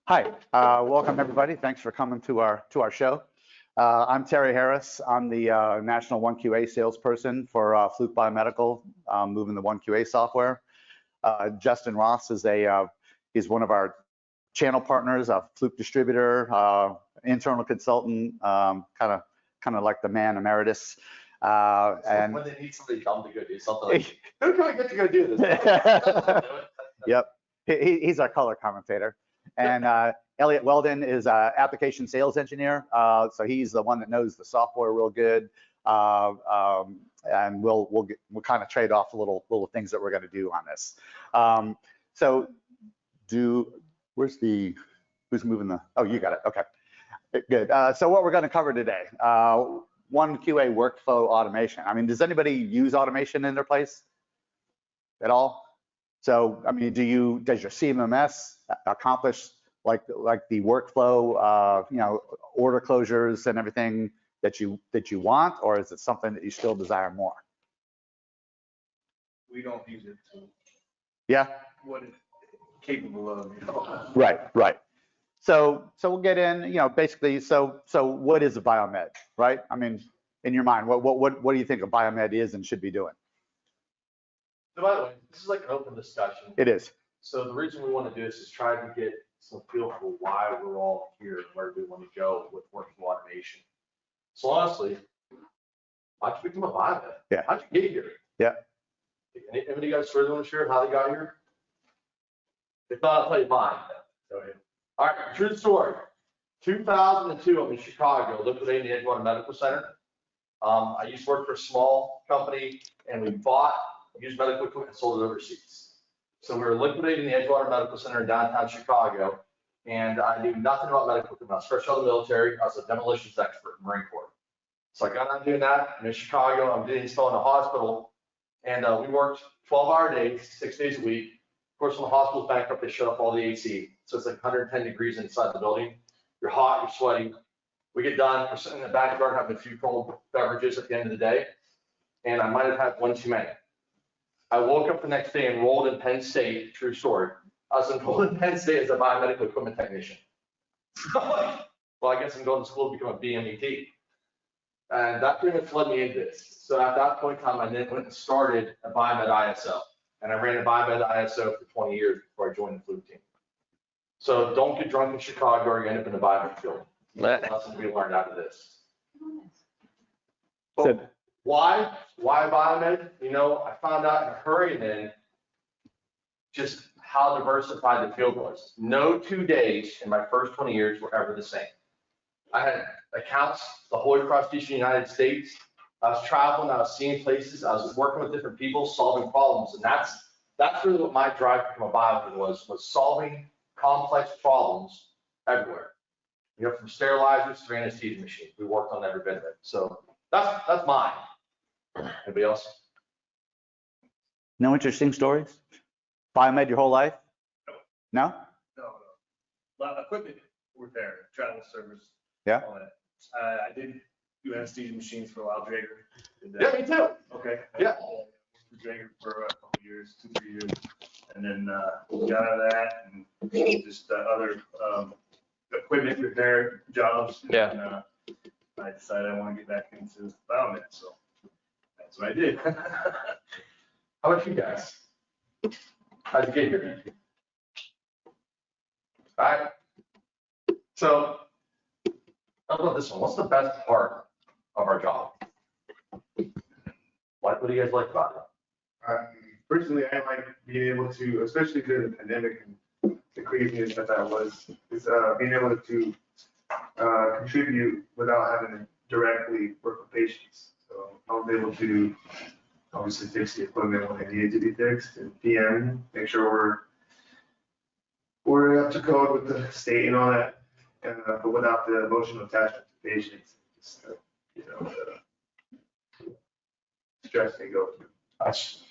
Hi, welcome everybody. Thanks for coming to our show. I'm Terry Harris. I'm the national OneQA salesperson for Fluke Biomedical, moving the OneQA software. Justin Ross is he's one of our channel partners, a Fluke distributor, internal consultant, kind of like the man emeritus. And when they need somebody dumb to go do something, like, who can I get to go do this? Yep, he's our color commentator. And Elliot Weldon is an application sales engineer, so he's the one that knows the software real good. And we'll kind of trade off little things that we're going to do on this. Who's moving the? Oh, you got it. Okay, good. So what we're going to cover today, OneQA workflow automation. I mean, does anybody use automation in their place at all? So, I mean, does your CMMS accomplish like the workflow, order closures and everything that you want, or is it something that you still desire more? We don't use it to yeah. What it's capable of. Right. So we'll get in, basically. So what is a Biomed, right? I mean, in your mind, what do you think a Biomed is and should be doing? So by the way, this is like an open discussion. It is. So the reason we want to do this is try to get some feel for why we're all here and where we want to go with workflow automation. So honestly, how'd you become a Biomed? Yeah. How'd you get here? Yeah. Any of you guys further want to share how they got here? If not, I'll tell you mine. Go ahead. All right, true story. 2002, I'm in Chicago, liquidating the Edgewater Medical Center. I used to work for a small company, and we bought used medical equipment and sold it overseas. So we were liquidating the Edgewater Medical Center in downtown Chicago, and I knew nothing about medical equipment. I was fresh out of the military. I was a demolitions expert in Marine Corps. So I got on doing that. I'm in Chicago. I'm doing install in a hospital, and we worked 12-hour days, 6 days a week. Of course, when the hospital's bankrupt, they shut off all the AC. So it's like 110 degrees inside the building. You're hot, you're sweating. We get done, we're sitting in the backyard having a few cold beverages at the end of the day, and I might have had one too many. I woke up the next day enrolled in Penn State, true story. I was enrolled in Penn State as a biomedical equipment technician. Well, I guess I'm going to school to become a BMET. And that pretty much led me into this. So at that point in time, I then went and started a Biomed ISO. And I ran a Biomed ISO for 20 years before I joined the Fluke team. So don't get drunk in Chicago or you end up in the Biomed field. That's what we learned out of this. But why Biomed? I found out in a hurry then just how diversified the field was. No 2 days in my first 20 years were ever the same. I had accounts the whole across the United States. I was traveling, I was seeing places, I was working with different people, solving problems, and that's really what my drive to become a Biomed was solving complex problems everywhere. From sterilizers to anesthesia machines, we worked on every bit of it. So that's mine. Anybody else? No interesting stories? Biomed your whole life? No? No. Equipment repair, travel service. Yeah. All that. I did do anesthesia machines for a while, Drager. Yeah, me too. Okay. Yeah. For Drager for a couple years, 2-3 years, and then got out of that and just other equipment repair jobs. Yeah. And, I decided I want to get back into Biomed, so that's what I did. How about you guys? How'd you get here? All right. So, how about this one? What's the best part of our job? What do you guys like about it? Personally, I like being able to, especially during the pandemic and the craziness that was, is being able to contribute without having to directly work with patients. So I was able to obviously fix the equipment when it needed to be fixed and PM, make sure we're up to code with the state and all that, but without the emotional attachment to patients, just, the stress they go through. That's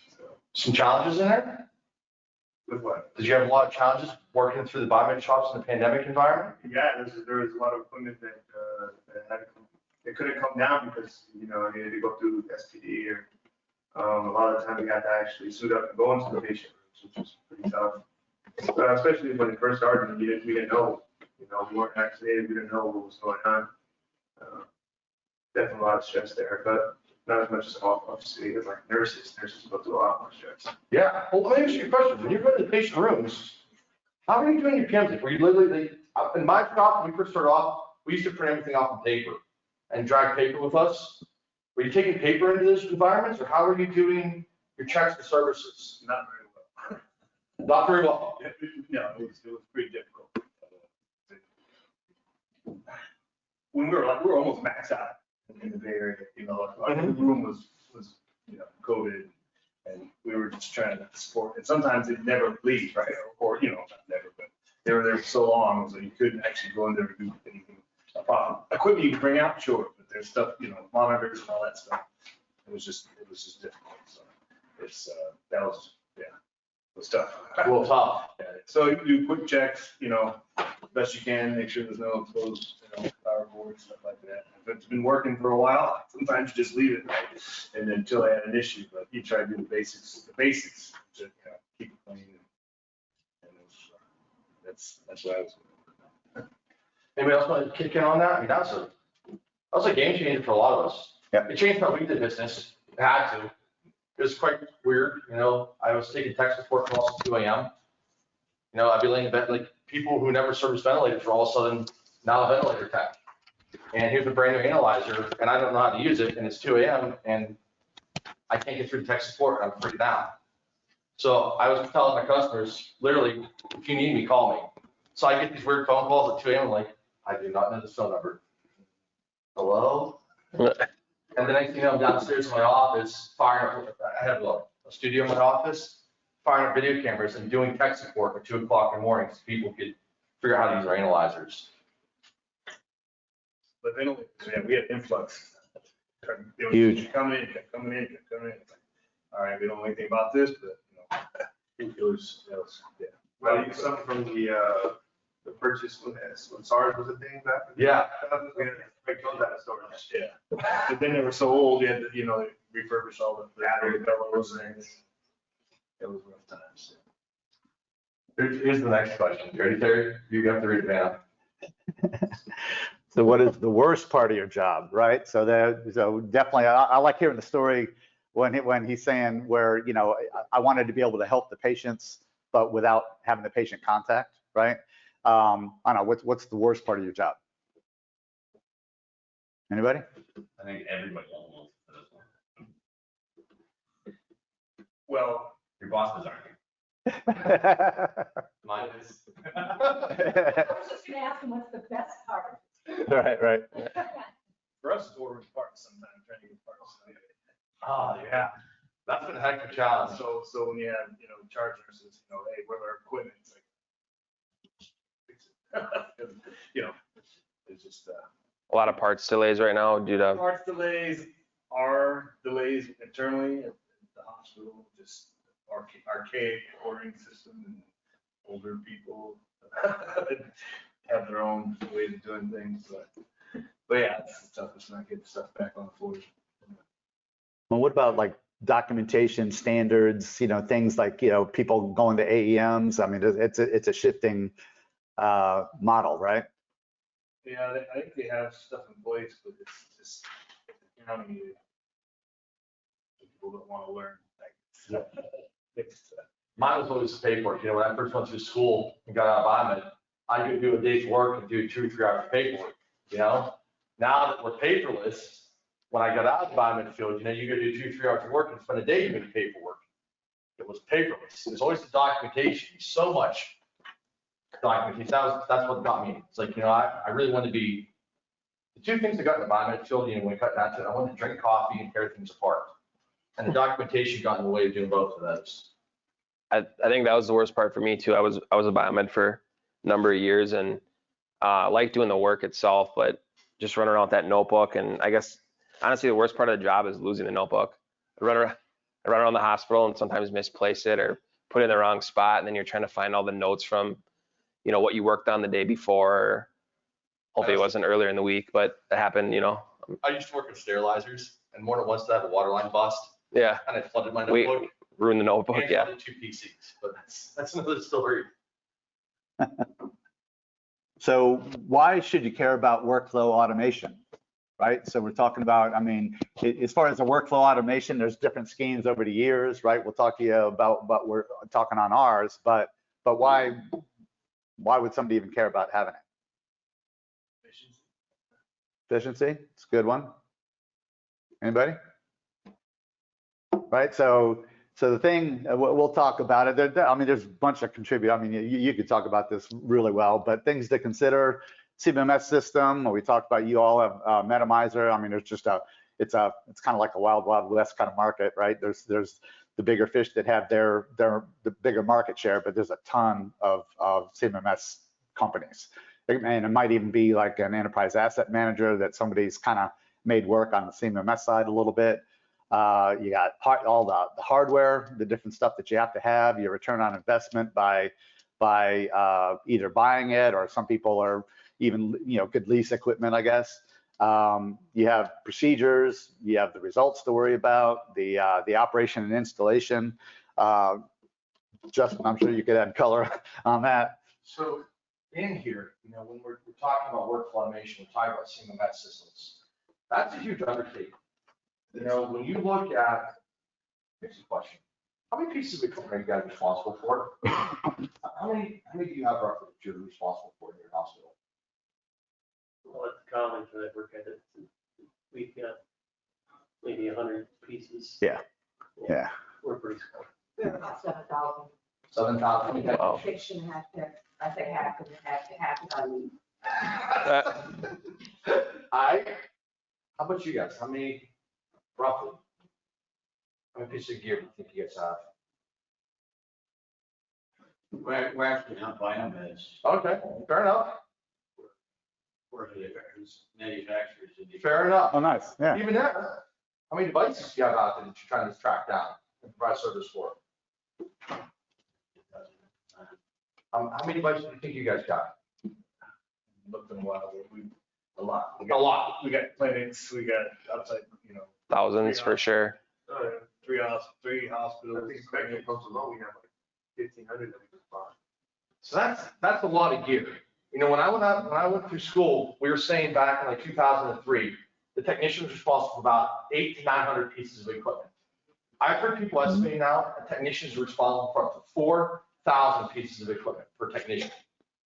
some challenges in there. With what? Did you have a lot of challenges working through the Biomed shops in the pandemic environment? Yeah, there was a lot of equipment that they couldn't come down because I needed to go through SPD or a lot of times we had to actually suit up and go into the patient rooms, which was pretty tough. especially when it first started, we didn't know, we weren't vaccinated, we didn't know what was going on. Definitely a lot of stress there, but not as much as obviously as like nurses go through a lot more stress. Yeah, well, let me ask you a question. When you go to the patient rooms, how are you doing your PMs? Were you literally, in my shop, when we first started off, we used to print everything off on paper and drag paper with us. Were you taking paper into those environments, or how are you doing your checks and services? Not very well. Not very well. No, it was pretty difficult. When we were almost maxed out in the Bay Area, our room was COVID, and we were just trying to support. And sometimes it never leaves, right? Or not never, but they were there for so long, so you couldn't actually go in there and do anything. Equipment you can bring out, sure, but there's stuff, monitors and all that stuff. It was just difficult. So that was tough. A little tough. Yeah, so you do quick checks, best you can, make sure there's no exposed, power boards, stuff like that. If it's been working for a while, sometimes you just leave it, right? And then until they had an issue, but you try to do the basics, to keep it clean. And that's what I was doing. Anybody else want to kick in on that? I mean, that was a game changer for a lot of us. Yeah. It changed how we did business. It had to. It was quite weird, I was taking tech support calls at 2 a.m. I'd be laying in bed, like people who never serviced ventilators were all of a sudden now a ventilator tech. And here's a brand new analyzer, and I don't know how to use it, and it's 2 a.m. and I can't get through to tech support, and I'm freaking out. So I was telling my customers, literally, if you need me, call me. So I get these weird phone calls at 2 a.m. I'm like, I do not know this phone number. Hello? And the next thing you know, I'm downstairs in my office, firing up, I have a studio in my office, firing up video cameras and doing tech support at 2 o'clock in the morning so people could figure out how to use our analyzers. But then we had influx. Huge. Kept coming in. All right, we don't know anything about this, but it was yeah. Well, you some from the purchase when SARS was a thing back. Yeah. We told that story. Yeah. But then they were so old, you had to, refurbish all the battery bellows and it was rough times. Here's the next question. You ready, Terry? You have to read it down. So what is the worst part of your job, right? So definitely, I like hearing the story when he's saying where, I wanted to be able to help the patients, but without having the patient contact, right? I don't know, what's the worst part of your job? Anybody? I think everybody almost does one. Well, Your bosses aren't. Mine is. I was just gonna ask him what's the best part. Right. for us, it's ordering parts sometimes, trying to get parts. Oh, yeah. That's been a heck of a challenge. So when you have, charge nurses, hey, where our equipment, it's like, fix it. It's just, A lot of parts delays right now due to, parts delays are delays internally at the hospital, just archaic ordering system and older people have their own ways of doing things, but yeah, it's tough. It's not getting stuff back on the floor. Well, what about like documentation standards, things like, people going to AEMs? I mean, it's a shifting model, right? Yeah, I think they have stuff in place, but it's just, people don't want to learn. Mine was always the paperwork. When I first went through school and got out of Biomed, I could do a day's work and do 2 or 3 hours of paperwork, Now that we're paperless, when I got out of the Biomed field, you go do 2 or 3 hours of work and spend a day doing paperwork. It was paperless. There's always the documentation, so much documentation. That's what got me. It's like, I really wanted to be, the 2 things that got in the Biomed field, when we cut that, I wanted to drink coffee and tear things apart. And the documentation got in the way of doing both of those. I think that was the worst part for me too. I was a biomed for a number of years and I like doing the work itself, but just running around with that notebook. And I guess honestly, the worst part of the job is losing the notebook. I run around the hospital and sometimes misplace it or put it in the wrong spot. And then you're trying to find all the notes from, what you worked on the day before. Or hopefully it wasn't earlier in the week, but it happened, I used to work with sterilizers and more than once to have a water line bust. Yeah. And I flooded my notebook. Ruin the notebook, And yeah. flooded 2 PCs, but that's another story. So why should you care about workflow automation, right? So we're talking about, I mean, as far as the workflow automation, there's different schemes over the years, right? We'll talk to you about what we're talking on ours, but why would somebody even care about having it? Efficiency, it's a good one. Anybody? Right, so the thing, we'll talk about it. I mean, there's a bunch of contribute. I mean, you could talk about this really well, but things to consider: CMMS system. We talked about, you all have Metamizer. I mean, there's just it's kind of like a wild west kind of market, right? There's the bigger fish that have the bigger market share, but there's a ton of CMMS companies. And it might even be like an enterprise asset manager that somebody's kind of made work on the CMMS side a little bit. You got all the hardware, the different stuff that you have to have, your return on investment by either buying it, or some people are even, could lease equipment, I guess. You have procedures, you have the results to worry about, the operation and installation. Justin, I'm sure you could add color on that. So in here, when we're talking about workflow automation, we're talking about CMMS systems. That's a huge undertaking. When you look at, here's a question: how many pieces of equipment are you guys responsible for? How many do you have roughly that you're responsible for in your hospital? Well, it's common that I work at it. We've got maybe 100 pieces. Yeah. We're pretty small. We have about 7,000. 7,000. Wow. Fiction has to, I say half, because half is on me. How about you guys? How many, roughly? How many pieces of gear do you think you guys have? We're actually not Biomed. Okay, fair enough. We're the manufacturers. Fair enough. Oh, nice. Yeah. Even that, how many devices do you have out there that you're trying to track down and provide service for? How many devices do you think you guys got? Looked in a while, a lot. A lot. We got clinics, we got outside, Thousands for sure. three hospitals. I think Spectrum comes along, we have like 1,500 that we can buy. So that's a lot of gear. When I went through school, we were saying back in like 2003, the technician was responsible for about 800 to 900 pieces of equipment. I've heard people estimating now that technicians are responsible for up to 4,000 pieces of equipment per technician.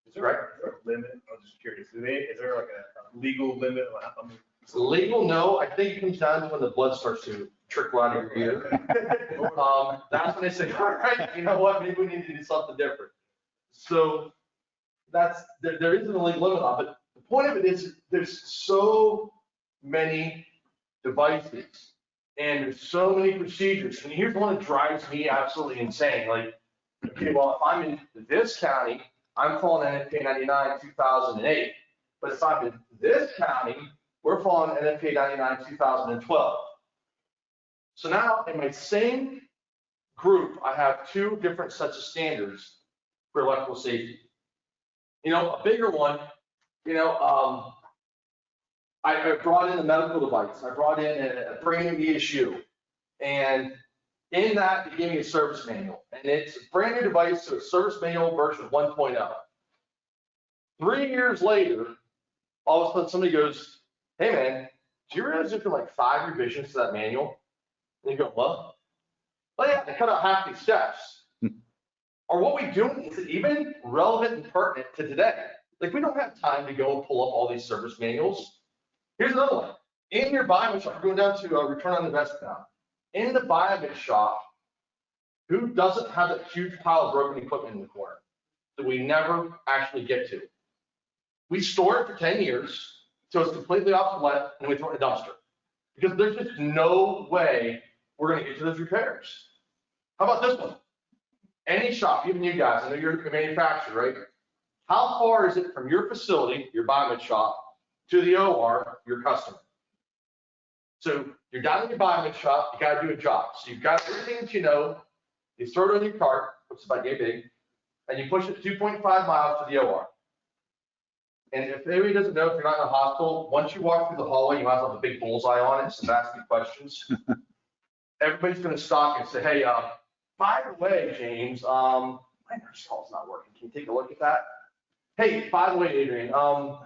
Is there a limit? I'm just curious. Is there like a legal limit? Legal, no. I think it comes down to when the blood starts to trickle out of your ear. That's when they say, all right, you know what, maybe we need to do something different. So there isn't a legal limit on it, but the point of it is there's so many devices and there's so many procedures. And here's one that drives me absolutely insane. Like, okay, well, if I'm in this county, I'm following NFPA 99 2008. But if I'm in this county, we're following NFPA 99 2012. So now in my same group, I have two different sets of standards for electrical safety. A bigger one, I brought in a medical device. I brought in a brand new ESU. And in that, they gave me a service manual. And it's a brand new device to a service manual version 1.0. 3 years later, all of a sudden somebody goes, hey man, do you realize there's been like 5 revisions to that manual? And you go, well, yeah, they cut out half these steps. Or what we do, is it even relevant and pertinent to today? Like, we don't have time to go and pull up all these service manuals. Here's another one. In your Biomed shop, we're going down to return on investment now. In the Biomed shop, who doesn't have that huge pile of broken equipment in the corner that we never actually get to? We store it for 10 years, so it's completely obsolete, and we throw it in a dumpster. Because there's just no way we're going to get to those repairs. How about this one? Any shop, even you guys, I know you're a manufacturer, right? How far is it from your facility, your Biomed shop, to the OR, your customer? So you're down in your Biomed shop, you got to do a job. So you've got everything that you throw it on your cart, which is about yay big, and you push it 2.5 miles to the OR. And if anybody doesn't know, if you're not in a hospital, once you walk through the hallway, you might as well have a big bullseye on it, so ask me questions. Everybody's going to stop and say, hey, by the way, James, my nurse call's not working. Can you take a look at that? Hey, by the way, Adrian, the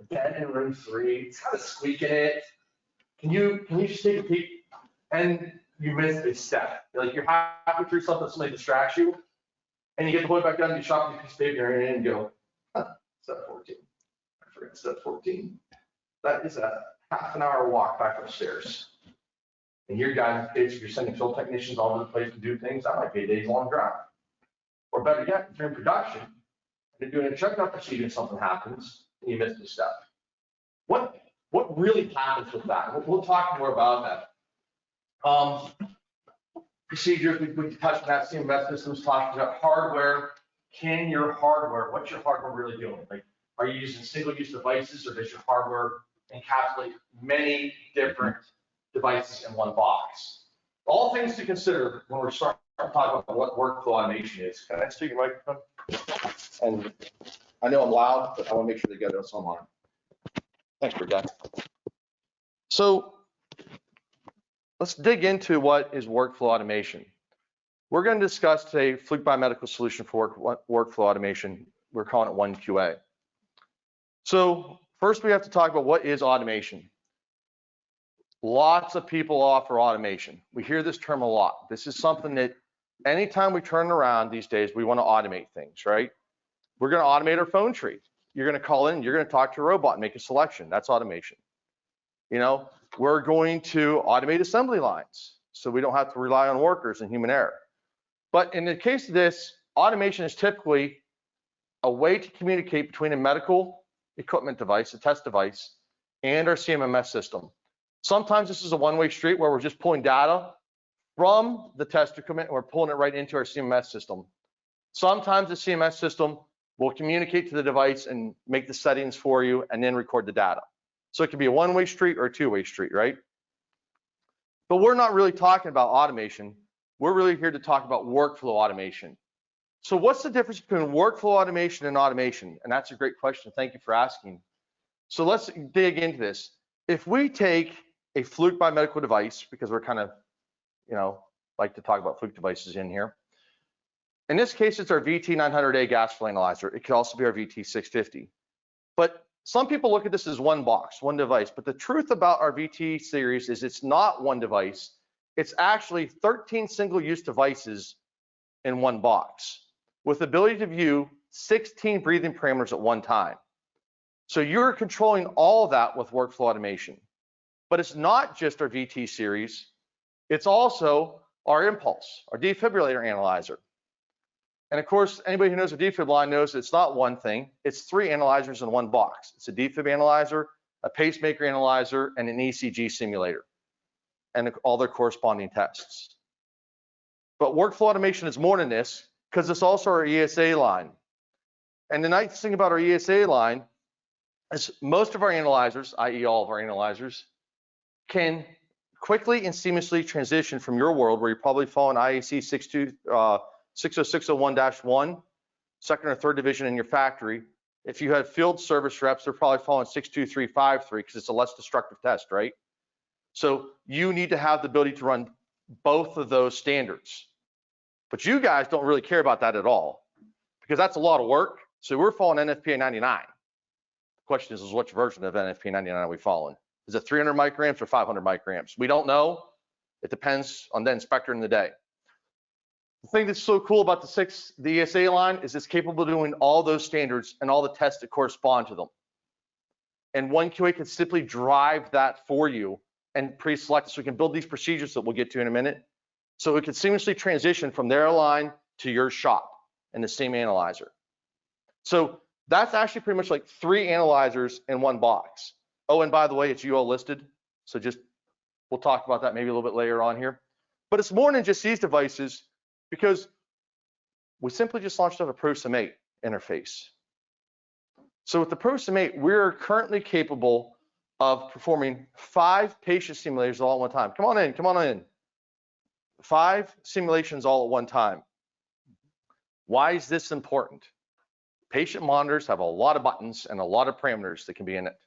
bed in room 3, it's got a squeak in it. Can you just take a peek? And you missed a step. Like you're halfway through something, somebody distracts you, and you get the point back down, you shop your piece of paper and you go, step 14. I forgot step 14. That is a half an hour walk back upstairs. And your guys, if you're sending field technicians all over the place to do things, that might be a days long drive. Or better yet, if you're in production, and you're doing a checkout procedure and something happens, and you missed a step. What really happens with that? We'll talk more about that. Procedures, we touched on that, CMMS systems, talking about hardware. What's your hardware really doing? Like, are you using single-use devices, or does your hardware encapsulate many different devices in one box? All things to consider when we're starting to talk about what workflow automation is. Can I steal your microphone? And I know I'm loud, but I want to make sure they get us online. Thanks, Brigette. So let's dig into what is workflow automation. We're going to discuss today Fluke Biomedical solution for workflow automation. We're calling it OneQA. So first we have to talk about what is automation. Lots of people offer automation. We hear this term a lot. This is something that anytime we turn around these days, we want to automate things, right? We're going to automate our phone tree. You're going to call in, you're going to talk to a robot and make a selection. That's automation. You know, we're going to automate assembly lines so we don't have to rely on workers and human error. But in the case of this, automation is typically a way to communicate between a medical equipment device, a test device, and our CMMS system. Sometimes this is a one-way street where we're just pulling data from the test equipment and we're pulling it right into our CMMS system. Sometimes the CMMS system will communicate to the device and make the settings for you and then record the data. So it can be a one-way street or a two-way street, right? But we're not really talking about automation. We're really here to talk about workflow automation. So what's the difference between workflow automation and automation? And that's a great question. Thank you for asking. So let's dig into this. If we take a Fluke Biomedical device, because we're kind of, you know, like to talk about Fluke devices in here. In this case, it's our VT900A gas flow analyzer. It could also be our VT650. But some people look at this as one box, one device. But the truth about our VT series is it's not one device. It's actually 13 single-use devices in one box with the ability to view 16 breathing parameters at one time. So you're controlling all of that with workflow automation. But it's not just our VT series. It's also our Impulse, our defibrillator analyzer. And of course, anybody who knows a defib line knows it's not one thing. It's 3 analyzers in one box. It's a defib analyzer, a pacemaker analyzer, and an ECG simulator, and all their corresponding tests. But workflow automation is more than this, because it's also our ESA line. And the nice thing about our ESA line is most of our analyzers, i.e. all of our analyzers, can quickly and seamlessly transition from your world, where you're probably following IAC 60601-1, second or third division in your factory. If you had field service reps, they're probably following 62353 because it's a less destructive test, right? So you need to have the ability to run both of those standards. But you guys don't really care about that at all because that's a lot of work. So we're following NFPA 99. The question is which version of NFPA 99 are we following? Is it 300 microamps or 500 microamps? We don't know. It depends on the inspector in the day. The thing that's so cool about the ESA line is it's capable of doing all those standards and all the tests that correspond to them. And OneQA can simply drive that for you and pre-select, so we can build these procedures that we'll get to in a minute. So it can seamlessly transition from their line to your shop in the same analyzer. So that's actually pretty much like 3 analyzers in one box. Oh, and by the way, it's UL listed. So we'll talk about that maybe a little bit later on here. But it's more than just these devices, because we simply just launched up a ProSim8 interface. So with the ProSim8, we're currently capable of performing 5 patient simulators all at one time. Come on in, come on in. 5 simulations all at one time. Why is this important? Patient monitors have a lot of buttons and a lot of parameters that can be in it.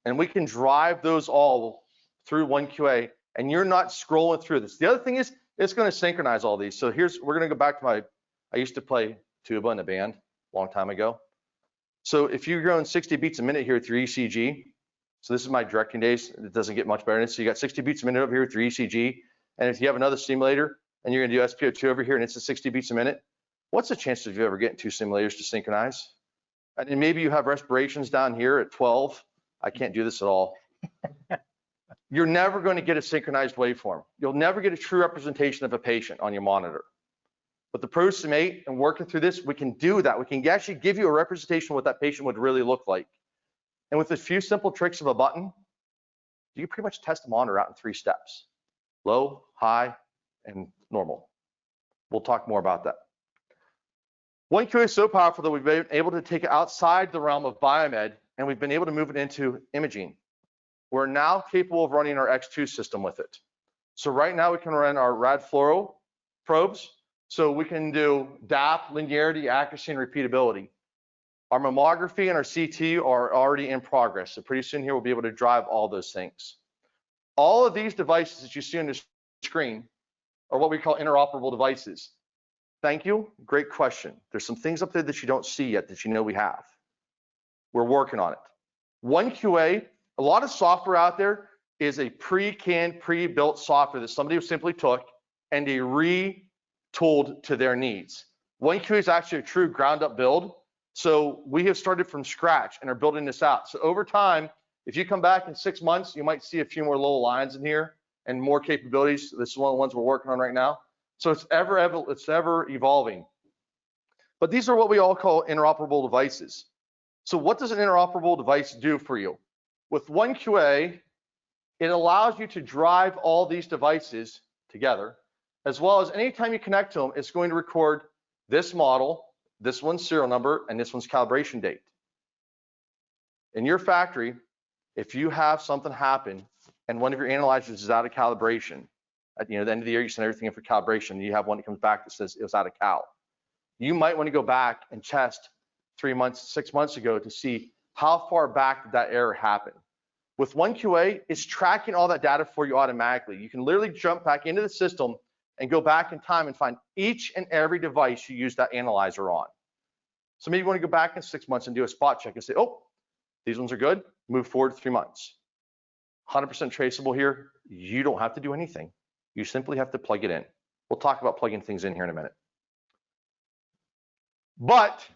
And we can drive those all through OneQA, and you're not scrolling through this. The other thing is, it's going to synchronize all these. So we're going to go back to I used to play tuba in a band a long time ago. So if you're going 60 beats a minute here through ECG, so this is my directing days, it doesn't get much better than this. So you got 60 beats a minute over here through ECG, and if you have another stimulator and you're gonna do SpO2 over here and it's at 60 beats a minute, what's the chances of you ever getting 2 simulators to synchronize? And then maybe you have respirations down here at 12. I can't do this at all. You're never going to get a synchronized waveform. You'll never get a true representation of a patient on your monitor. But the Pro SIM8 and working through this, we can do that. We can actually give you a representation of what that patient would really look like. And with a few simple tricks of a button, you can pretty much test the monitor out in 3 steps: low, high, and normal. We'll talk more about that. OneQA is so powerful that we've been able to take it outside the realm of biomed, and we've been able to move it into imaging. We're now capable of running our X2 system with it. So right now we can run our rad fluoro probes. So we can do DAP, linearity, accuracy, and repeatability. Our mammography and our CT are already in progress. So pretty soon here we'll be able to drive all those things. All of these devices that you see on the screen are what we call interoperable devices. Thank you, great question. There's some things up there that you don't see yet that you know we have. We're working on it. OneQA, a lot of software out there is a pre-canned, pre-built software that somebody simply took and they retooled to their needs. OneQA is actually a true ground-up build. So we have started from scratch and are building this out. So over time, if you come back in 6 months, you might see a few more little lines in here and more capabilities. This is one of the ones we're working on right now. So it's ever evolving. But these are what we all call interoperable devices. So what does an interoperable device do for you? With OneQA, it allows you to drive all these devices together, as well as anytime you connect to them, it's going to record this model, this one's serial number, and this one's calibration date. In your factory, if you have something happen and one of your analyzers is out of calibration, at the end of the year, you send everything in for calibration, and you have one that comes back that says it was out of cal. You might want to go back and test 3 months, 6 months ago to see how far back did that error happen. With OneQA, it's tracking all that data for you automatically. You can literally jump back into the system and go back in time and find each and every device you use that analyzer on. So maybe you want to go back in 6 months and do a spot check and say, oh, these ones are good, move forward 3 months. 100% traceable here. You don't have to do anything. You simply have to plug it in. We'll talk about plugging things in here in a minute. But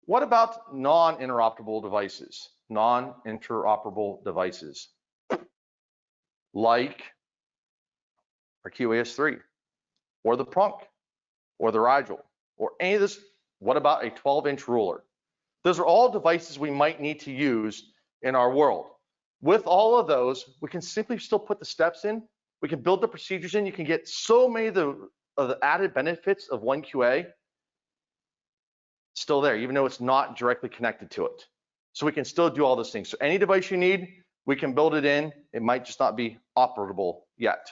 what about non-interoperable devices? Non-interoperable devices like our QAS3 or the Prunk or the Rigel or any of this. What about a 12-inch ruler? Those are all devices we might need to use in our world. With all of those, we can simply still put the steps in. We can build the procedures in. You can get so many of the added benefits of OneQA still there, even though it's not directly connected to it. So we can still do all those things. So any device you need, we can build it in. It might just not be operable yet.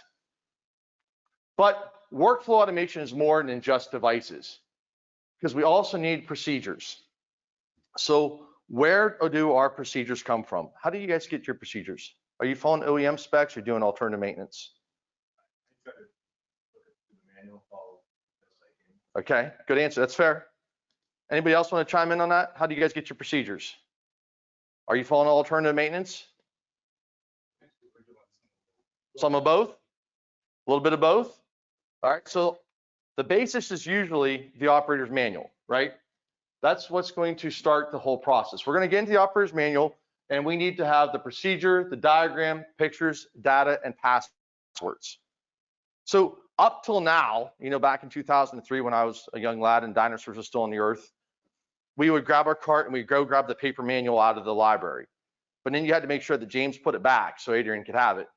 But workflow automation is more than just devices, because we also need procedures. So where do our procedures come from? How do you guys get your procedures? Are you following OEM specs or doing alternative maintenance? Okay, good answer. That's fair. Anybody else want to chime in on that? How do you guys get your procedures? Are you following alternative maintenance? Some of both? A little bit of both? All right, so the basis is usually the operator's manual, right? That's what's going to start the whole process. We're going to get into the operator's manual, and we need to have the procedure, the diagram, pictures, data, and passwords. So up till now, back in 2003 when I was a young lad and dinosaurs were still on the earth, we would grab our cart and we'd go grab the paper manual out of the library. But then you had to make sure that James put it back so Adrian could have it,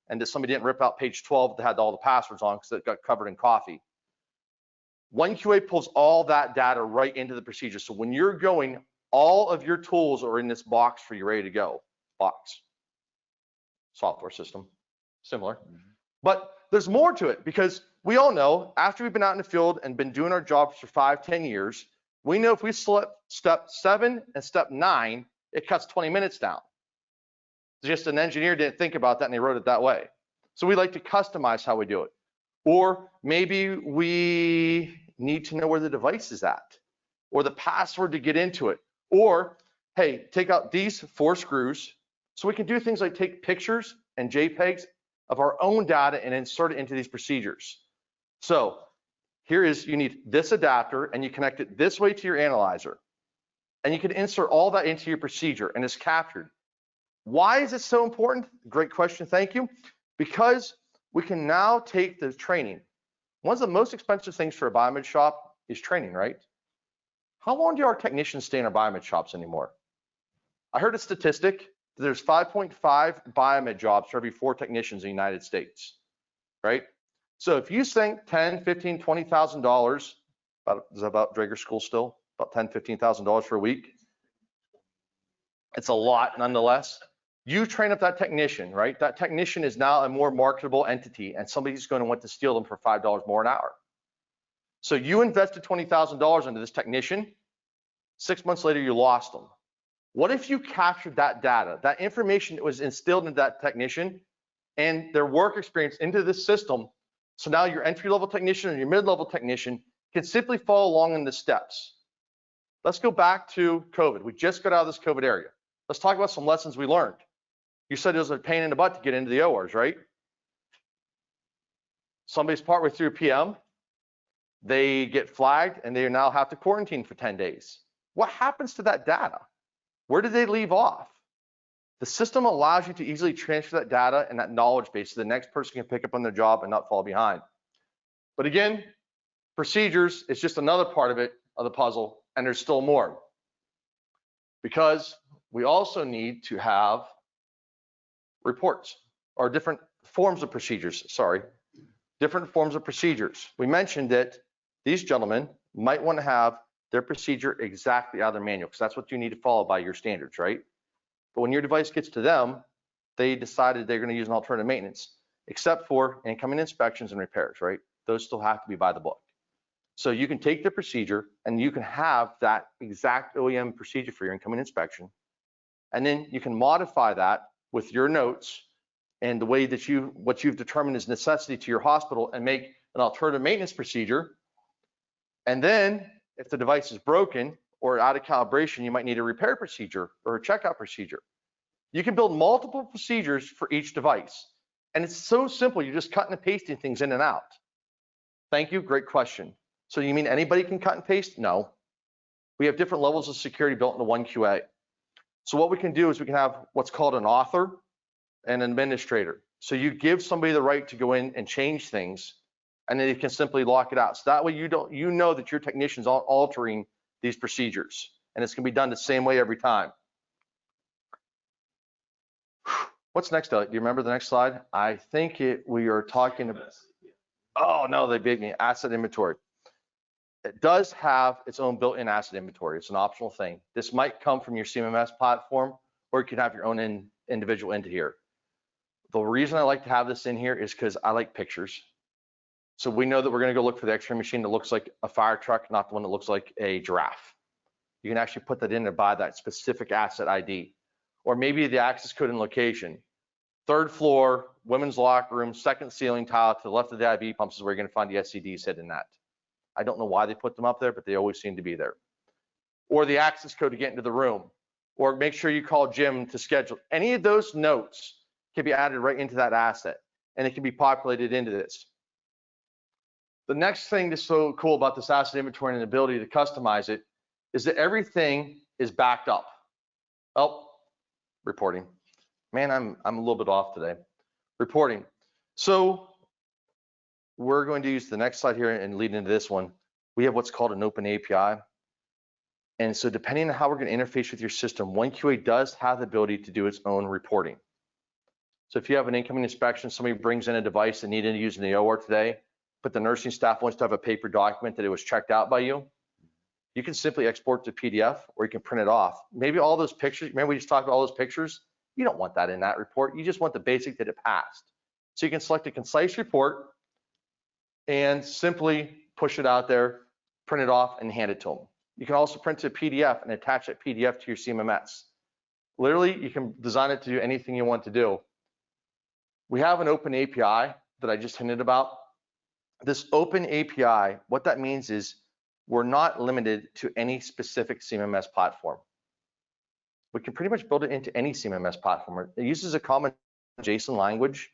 and that somebody didn't rip out page 12 that had all the passwords on because it got covered in coffee. OneQA pulls all that data right into the procedure. So when you're going, all of your tools are in this box for you ready to go. Box. Software system, similar. But there's more to it, because we all know after we've been out in the field and been doing our jobs for 5-10 years, we know if we select step 7 and step 9, it cuts 20 minutes down. Just an engineer didn't think about that and they wrote it that way. So we like to customize how we do it. Or maybe we need to know where the device is at, or the password to get into it. Or hey, take out these 4 screws. So we can do things like take pictures and JPEGs of our own data and insert it into these procedures. So here is, you need this adapter and you connect it this way to your analyzer. And you can insert all that into your procedure and it's captured. Why is it so important? Great question, thank you. Because we can now take the training. One of the most expensive things for a biomed shop is training, right? How long do our technicians stay in our biomed shops anymore? I heard a statistic that there's 5.5 biomed jobs for every 4 technicians in the United States, right? So if you think $10, $15, $20,000, is that about Draeger School still? About $10, $15,000 for a week? It's a lot nonetheless. You train up that technician, right? That technician is now a more marketable entity and somebody's going to want to steal them for $5 more an hour. So you invested $20,000 into this technician, 6 months later you lost them. What if you captured that data, that information that was instilled into that technician and their work experience into this system, so now your entry-level technician and your mid-level technician can simply follow along in the steps. Let's go back to COVID. We just got out of this COVID area. Let's talk about some lessons we learned. You said it was a pain in the butt to get into the ORs, right? Somebody's partway through PM, they get flagged and they now have to quarantine for 10 days. What happens to that data? Where do they leave off? The system allows you to easily transfer that data and that knowledge base so the next person can pick up on their job and not fall behind. But again, procedures is just another part of it, of the puzzle, and there's still more. Because we also need to have reports or different forms of procedures, different forms of procedures. We mentioned that these gentlemen might want to have their procedure exactly out of their manual because that's what you need to follow by your standards, right? But when your device gets to them, they decided they're going to use an alternative maintenance, except for incoming inspections and repairs, right? Those still have to be by the book. So you can take the procedure and you can have that exact OEM procedure for your incoming inspection. And then you can modify that with your notes and the way that what you've determined is necessity to your hospital and make an alternative maintenance procedure. And then if the device is broken or out of calibration, you might need a repair procedure or a checkout procedure. You can build multiple procedures for each device. And it's so simple, you're just cutting and pasting things in and out. Thank you, great question. So you mean anybody can cut and paste? No. We have different levels of security built into OneQA. So what we can do is we can have what's called an author and an administrator. So you give somebody the right to go in and change things, and then you can simply lock it out. So that way you know that your technician's altering these procedures, and it's gonna be done the same way every time. What's next, Elliot? Do you remember the next slide? I think we are talking about, oh no, they beat me, asset inventory. It does have its own built-in asset inventory. It's an optional thing. This might come from your CMMS platform, or you can have your own individual into here. The reason I like to have this in here is because I like pictures. So we know that we're gonna go look for the X-ray machine that looks like a fire truck, not the one that looks like a giraffe. You can actually put that in and buy that specific asset ID. Or maybe the access code and location. 3rd floor, women's locker room, 2nd ceiling tile to the left of the IV pumps is where you're gonna find the SCDs hidden in that. I don't know why they put them up there, but they always seem to be there. Or the access code to get into the room. Or make sure you call Jim to schedule. Any of those notes can be added right into that asset, and it can be populated into this. The next thing that's so cool about this asset inventory and the ability to customize it is that everything is backed up. Oh, reporting. Man, I'm a little bit off today. Reporting. So we're going to use the next slide here and lead into this one. We have what's called an open API. And so depending on how we're going to interface with your system, OneQA does have the ability to do its own reporting. So if you have an incoming inspection, somebody brings in a device that needed to use in the OR today, but the nursing staff wants to have a paper document that it was checked out by you, you can simply export to PDF or you can print it off. Maybe all those pictures, remember we just talked about all those pictures? You don't want that in that report. You just want the basic that it passed. So you can select a concise report and simply push it out there, print it off and hand it to them. You can also print to a PDF and attach that PDF to your CMMS. Literally, you can design it to do anything you want to do. We have an open API that I just hinted about. This open API, what that means is we're not limited to any specific CMMS platform. We can pretty much build it into any CMMS platform. It uses a common JSON language.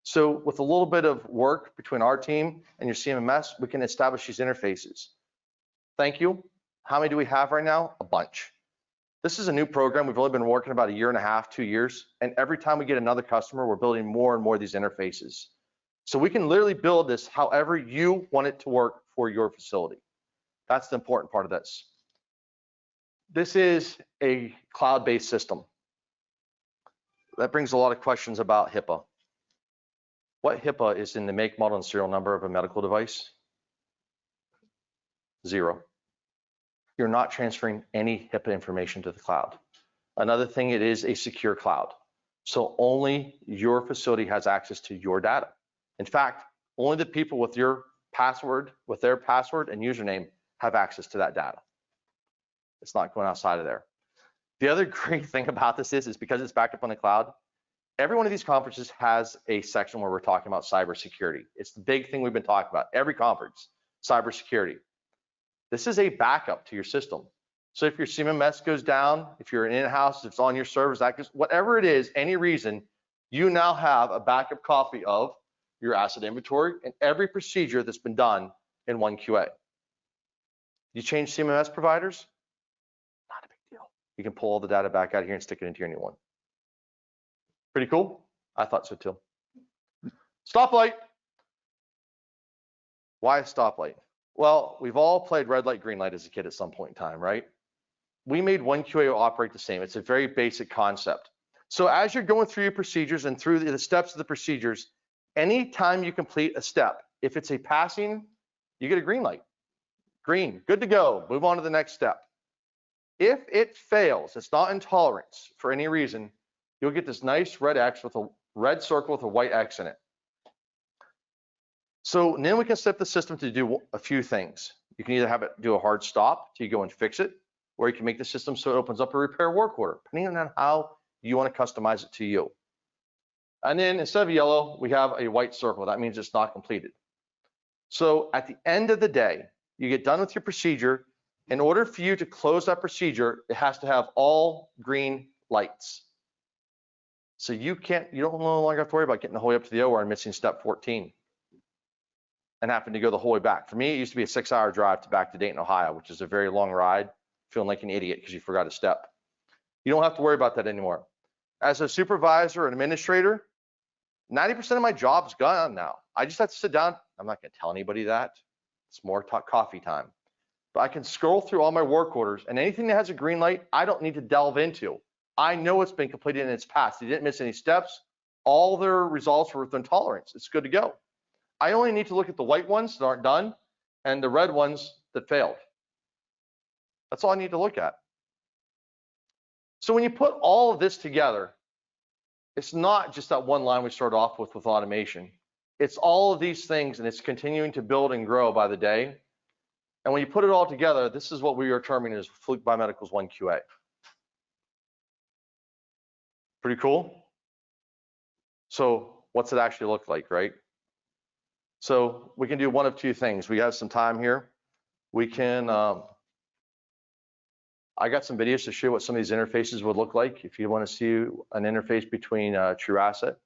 So with a little bit of work between our team and your CMMS, we can establish these interfaces. Thank you. How many do we have right now? A bunch. This is a new program. We've only been working about 1.5 years, 2 years. And every time we get another customer, we're building more and more of these interfaces. So we can literally build this however you want it to work for your facility. That's the important part of this. This is a cloud-based system. That brings a lot of questions about HIPAA. What HIPAA is in the make, model, and serial number of a medical device? 0. You're not transferring any HIPAA information to the cloud. Another thing, it is a secure cloud. So only your facility has access to your data. In fact, only the people with your password, with their password and username have access to that data. It's not going outside of there. The other great thing about this is because it's backed up on the cloud, every one of these conferences has a section where we're talking about cybersecurity. It's the big thing we've been talking about every conference, cybersecurity. This is a backup to your system. So if your CMMS goes down, if you're in-house, if it's on your servers, whatever it is, any reason, you now have a backup copy of your asset inventory and every procedure that's been done in OneQA. You change CMMS providers, not a big deal. You can pull all the data back out of here and stick it into your new one. Pretty cool? I thought so too. Stoplight. Why a stoplight? Well, we've all played red light, green light as a kid at some point in time, right? We made OneQA operate the same. It's a very basic concept. So as you're going through your procedures and through the steps of the procedures, anytime you complete a step, if it's a passing, you get a green light. Green, good to go, move on to the next step. If it fails, it's not intolerance for any reason, you'll get this nice red X with a red circle with a white X in it. So then we can set the system to do a few things. You can either have it do a hard stop till you go and fix it, or you can make the system so it opens up a repair work order, depending on how you want to customize it to you. And then instead of yellow, we have a white circle. That means it's not completed. So at the end of the day, you get done with your procedure. In order for you to close that procedure, it has to have all green lights. So you don't no longer have to worry about getting the whole way up to the OR and missing step 14 and having to go the whole way back. For me, it used to be a 6-hour drive back to Dayton, Ohio, which is a very long ride, feeling like an idiot because you forgot a step. You don't have to worry about that anymore. As a supervisor or an administrator, 90% of my job's gone now. I just have to sit down. I'm not going to tell anybody that. It's more coffee time. But I can scroll through all my work orders, and anything that has a green light, I don't need to delve into. I know it's been completed in its past. They didn't miss any steps. All their results were within tolerance. It's good to go. I only need to look at the white ones that aren't done and the red ones that failed. That's all I need to look at. So when you put all of this together, it's not just that one line we started off with automation. It's all of these things, and it's continuing to build and grow by the day. And when you put it all together, this is what we are terming as Fluke Biomedical's OneQA. Pretty cool. So what's it actually look like, right? So we can do one of two things. We have some time here. We can, I got some videos to show what some of these interfaces would look like if you want to see an interface between Tru Asset,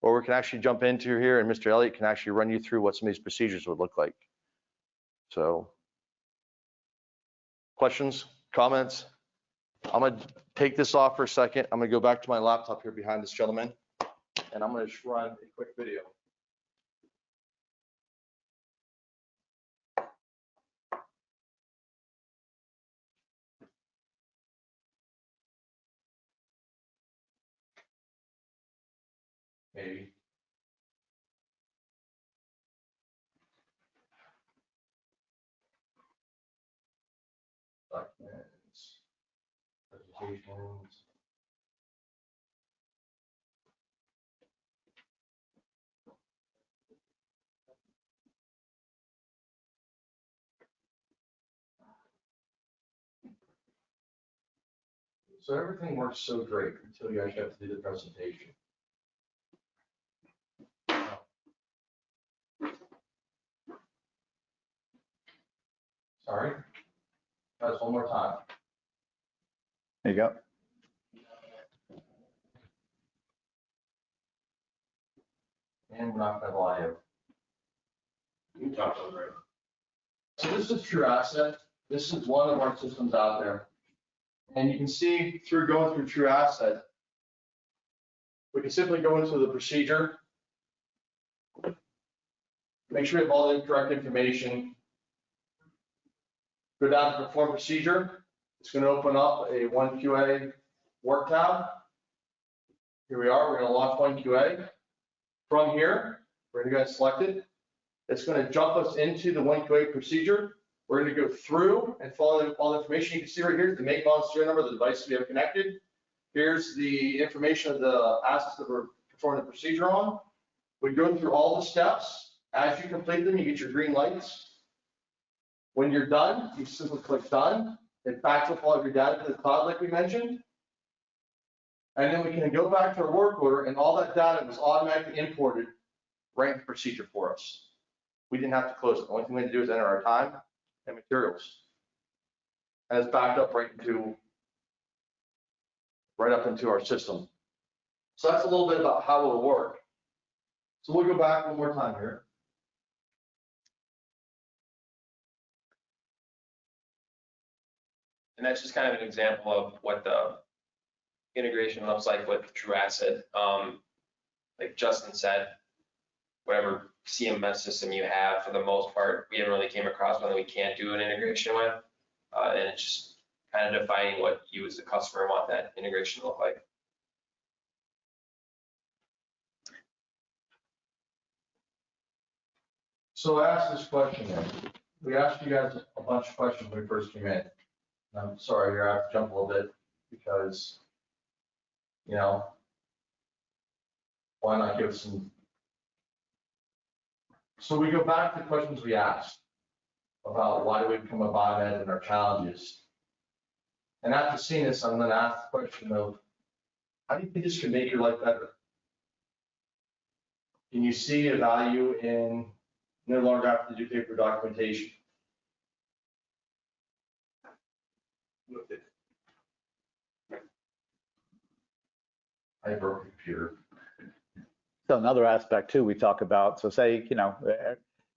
or we can actually jump into here and Mr. Elliot can actually run you through what some of these procedures would look like. So questions, comments? I'm gonna take this off for a second. I'm gonna go back to my laptop here behind this gentleman, and I'm gonna just run a quick video. Maybe. Documents, presentations. So everything works so great until you actually have to do the presentation. Sorry. Try this one more time. There you go. And we're not gonna have audio. You can talk over it. So this is Tru Asset. This is one of our systems out there. And you can see through going through Tru Asset, we can simply go into the procedure, make sure you have all the correct information, go down to perform procedure. It's going to open up a OneQA work tab. Here we are, we're going to launch OneQA. From here, we're going to go and select it. It's going to jump us into the OneQA procedure. We're going to go through and follow all the information. You can see right here, the make, model, serial number, the device we have connected. Here's the information of the assets that we're performing the procedure on. We go through all the steps. As you complete them, you get your green lights. When you're done, you simply click done. It backs up all of your data to the cloud like we mentioned. And then we can go back to our work order and all that data was automatically imported right into the procedure for us. We didn't have to close it. The only thing we had to do is enter our time and materials. And it's backed up right up into our system. So that's a little bit about how it'll work. So we'll go back one more time here. And that's just kind of an example of what the integration looks like with Tru Asset. Like Justin said, whatever CMMS system you have, for the most part, we haven't really came across one that we can't do an integration with. And it's just kind of defining what you as the customer want that integration to look like. So I asked this question then. We asked you guys a bunch of questions when we first came in. I'm sorry, here I have to jump a little bit because, you know, why not give some? So we go back to the questions we asked about why do we become a biomed and our challenges. And after seeing this, I'm going to ask the question of, how do you think this can make your life better? Can you see a value in no longer having to do paper documentation? I broke the computer. So another aspect too, we talk about, so say, you know,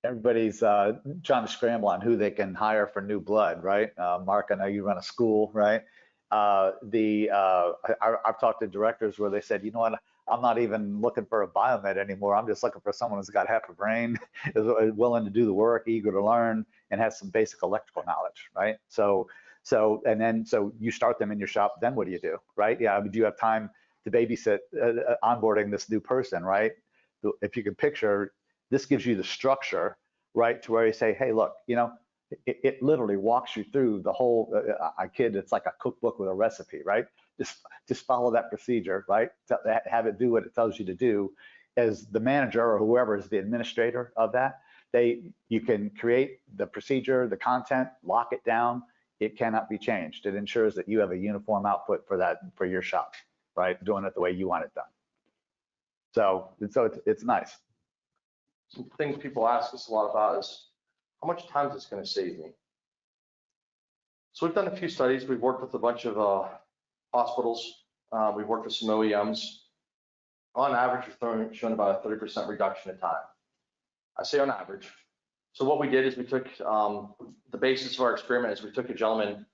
everybody's trying to scramble on who they can hire for new blood, right? Mark, I know you run a school, right? I've talked to directors where they said, you know what, I'm not even looking for a biomed anymore. I'm just looking for someone who's got half a brain, is willing to do the work, eager to learn, and has some basic electrical knowledge, right? So you start them in your shop, then what do you do, right? Yeah, do you have time to babysit onboarding this new person, right? If you can picture, this gives you the structure, right, to where you say, hey, look, you know, it literally walks you through the whole, I kid, it's like a cookbook with a recipe, right? Just follow that procedure, right? Have it do what it tells you to do. As the manager or whoever is the administrator of that, you can create the procedure, the content, lock it down. It cannot be changed. It ensures that you have a uniform output for your shop, right? Doing it the way you want it done. So it's nice. Some things people ask us a lot about is, how much time is this going to save me? So we've done a few studies. We've worked with a bunch of hospitals. We've worked with some OEMs. On average, we're showing about a 30% reduction in time. I say on average. So what we did is we took the basis of our experiment is we took a gentleman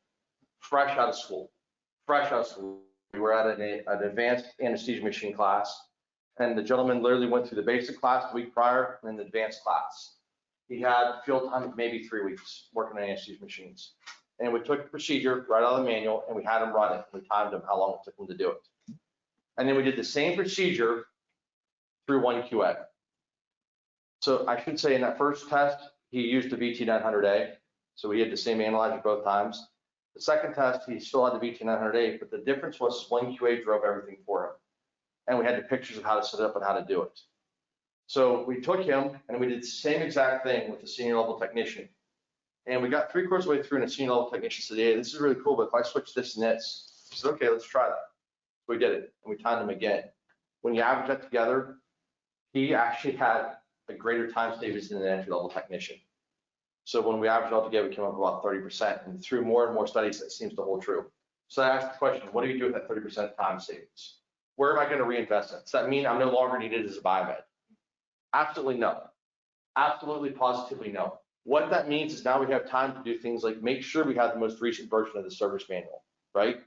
fresh out of school. We were at an advanced anesthesia machine class, and the gentleman literally went through the basic class the week prior and then the advanced class. He had field time of maybe 3 weeks working on anesthesia machines. And we took the procedure right out of the manual and we had him run it. We timed him how long it took him to do it. And then we did the same procedure through OneQA. So I should say in that first test, he used the VT900A. So we had the same analyzer both times. The second test, he still had the VT900A, but the difference was OneQA drove everything for him. And we had the pictures of how to set it up and how to do it. So we took him and we did the same exact thing with the senior level technician. And we got 3/4 of the way through and the senior level technician said, hey, this is really cool, but if I switch this and this, he said, okay, let's try that. So we did it and we timed him again. When you average that together, he actually had a greater time savings than an entry level technician. So when we averaged all together, we came up about 30%. And through more and more studies, that seems to hold true. So I asked the question, what do you do with that 30% time savings? Where am I going to reinvest it? Does that mean I'm no longer needed as a biomed? Absolutely no. Absolutely, positively no. What that means is now we have time to do things like make sure we have the most recent version of the service manual, right?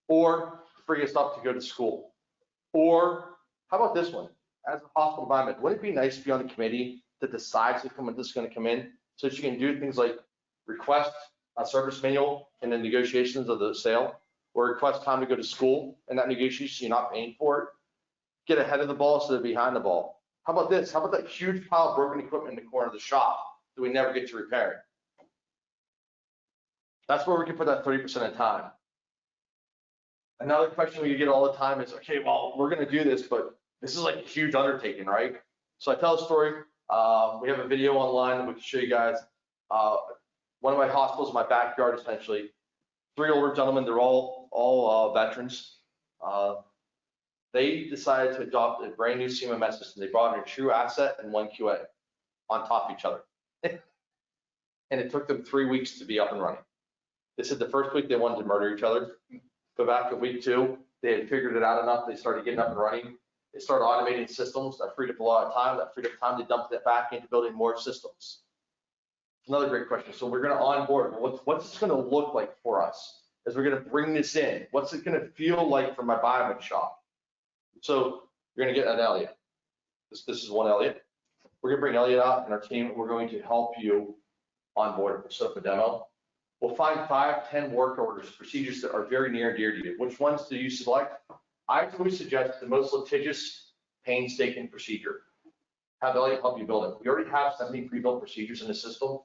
Or free us up to go to school. Or how about this one? As a hospital environment, wouldn't it be nice to be on the committee that decides if this is going to come in so that you can do things like request a service manual in the negotiations of the sale, or request time to go to school and that negotiation, you're not paying for it. Get ahead of the ball instead of behind the ball. How about this? How about that huge pile of broken equipment in the corner of the shop that we never get to repair? That's where we can put that 30% of time. Another question we get all the time is, okay, well, we're going to do this, but this is like a huge undertaking, right? So I tell a story. We have a video online that we can show you guys. One of my hospitals in my backyard, essentially, 3 older gentlemen, they're all veterans. They decided to adopt a brand new CMMS system. They brought in a Tru Asset and OneQA on top of each other. And it took them 3 weeks to be up and running. They said the first week they wanted to murder each other. But back in week 2, they had figured it out enough. They started getting up and running. They started automating systems. That freed up a lot of time. That freed up time. They dumped it back into building more systems. Another great question. So we're going to onboard. What's this going to look like for us as we're going to bring this in? What's it going to feel like for my Biomed shop? So you're going to get an Elliot. This is one Elliot. We're going to bring Elliot out and our team. We're going to help you onboard. We'll set up a demo. We'll find 5, 10 work orders, procedures that are very near and dear to you. Which ones do you select? I always suggest the most litigious, painstaking procedure. Have Elliot help you build it. We already have 70 pre-built procedures in the system.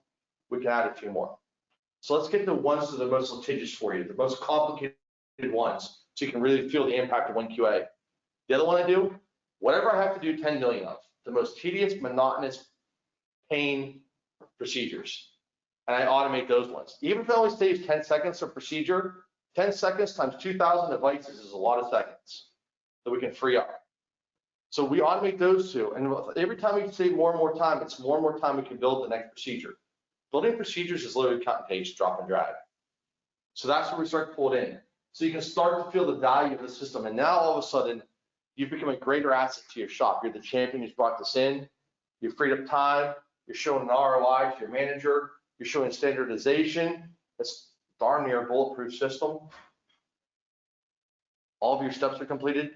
We can add a few more. So let's get the ones that are the most litigious for you, the most complicated ones, so you can really feel the impact of OneQA. The other one I do, whatever I have to do 10 million of, the most tedious, monotonous, pain procedures. And I automate those ones. Even if it only saves 10 seconds of procedure, 10 seconds times 2,000 devices is a lot of seconds that we can free up. So we automate those 2. And every time we can save more and more time, it's more and more time we can build the next procedure. Building procedures is literally cut and paste, drop and drag. So that's where we start to pull it in. So you can start to feel the value of the system. And now all of a sudden, you've become a greater asset to your shop. You're the champion who's brought this in. You've freed up time. You're showing an ROI to your manager. You're showing standardization. It's darn near a bulletproof system. All of your steps are completed.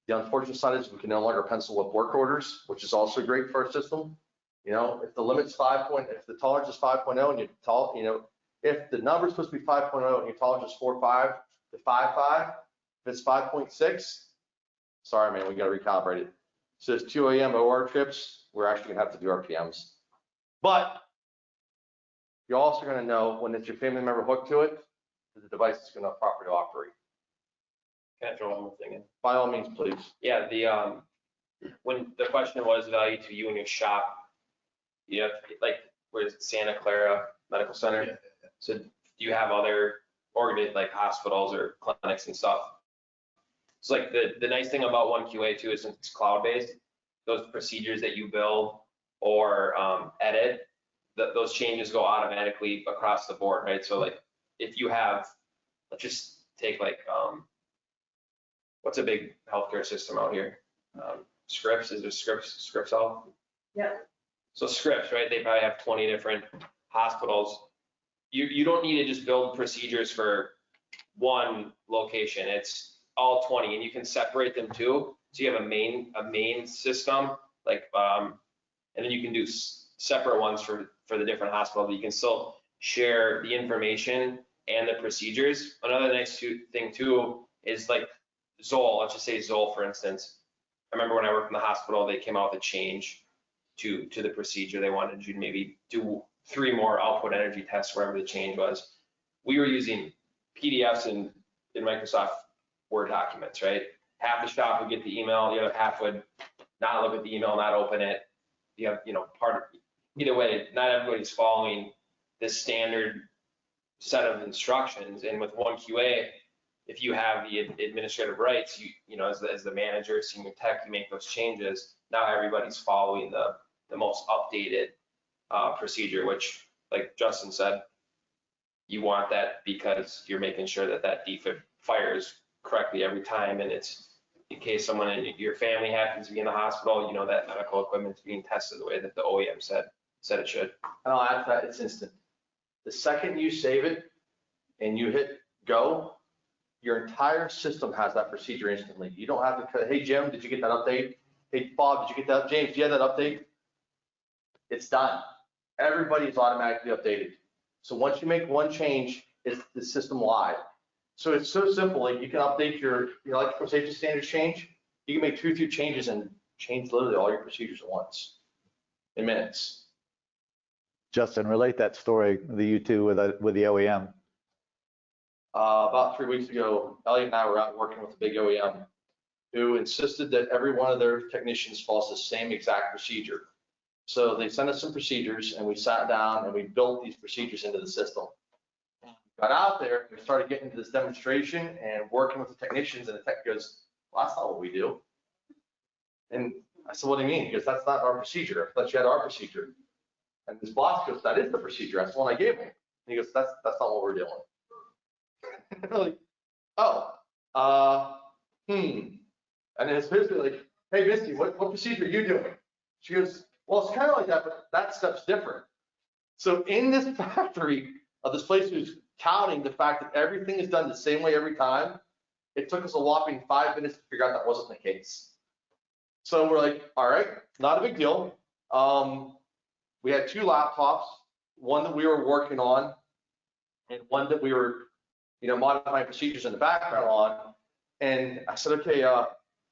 The unfortunate side is we can no longer pencil up work orders, which is also great for our system. You know, if the limit's if the tolerance is 5.0 and if the number's supposed to be 5.0 and your tolerance is 4.5 to 5.5, if it's 5.6, sorry, man, we got to recalibrate it. So there's 2 OEM OR trips. We're actually gonna have to do RPMs. But you're also gonna know when it's your family member hooked to it, that the device is gonna properly operate. Can I throw one more thing in? By all means, please. Yeah, when the question was value to you and your shop, you have, like, where's Santa Clara Medical Center? Yeah. So do you have other like hospitals or clinics and stuff? So like the nice thing about OneQA too is since it's cloud-based, those procedures that you build or edit, those changes go automatically across the board, right? So like if you have, let's just take like, what's a big healthcare system out here? Scripps, is there Scripps Health? Yeah. So Scripps, right? They probably have 20 different hospitals. You don't need to just build procedures for one location. It's all 20, and you can separate them too. So you have a main system, like, and then you can do separate ones for the different hospitals. But you can still share the information and the procedures. Another nice thing too is like Zoll. Let's just say Zoll, for instance. I remember when I worked in the hospital, they came out with a change to the procedure. They wanted you to maybe do 3 more output energy tests, wherever the change was. We were using PDFs in Microsoft Word documents, right? Half the shop would get the email, the other half would not look at the email, not open it. You have, either way, not everybody's following this standard set of instructions. And with OneQA, if you have the administrative rights, as the manager, senior tech, you make those changes. Now everybody's following the most updated procedure, which, like Justin said, you want that because you're making sure that defib fires correctly every time, and it's in case someone in your family happens to be in the hospital, you know that medical equipment's being tested the way that the OEM said it should. And I'll add to that, it's instant. The second you save it and you hit go, your entire system has that procedure instantly. You don't have to, hey, Jim, did you get that update? Hey, Bob, did you get that? James, do you have that update? It's done. Everybody is automatically updated. So once you make one change, it's the system wide. So it's so simple, like you can update your electrical safety standards change. You can make 2 or 3 changes and change literally all your procedures at once in minutes. Justin, relate that story that you two with the OEM. About 3 weeks ago, Elliot and I were out working with a big OEM who insisted that every one of their technicians follows the same exact procedure. So they sent us some procedures and we sat down and we built these procedures into the system. Got out there, we started getting into this demonstration and working with the technicians, and the tech goes, well, that's not what we do. And I said, what do you mean? He goes, that's not our procedure. I thought you had our procedure. And his boss goes, that is the procedure. That's the one I gave him. And he goes, that's not what we're doing. And I'm like, and then it's basically like, hey, Misty, what procedure are you doing? She goes, well, it's kind of like that, but that step's different. So in this factory of this place who's touting the fact that everything is done the same way every time, it took us a whopping 5 minutes to figure out that wasn't the case. So we're like, all right, not a big deal. We had 2 laptops, one that we were working on and one that we were, modifying procedures in the background on. And I said, okay,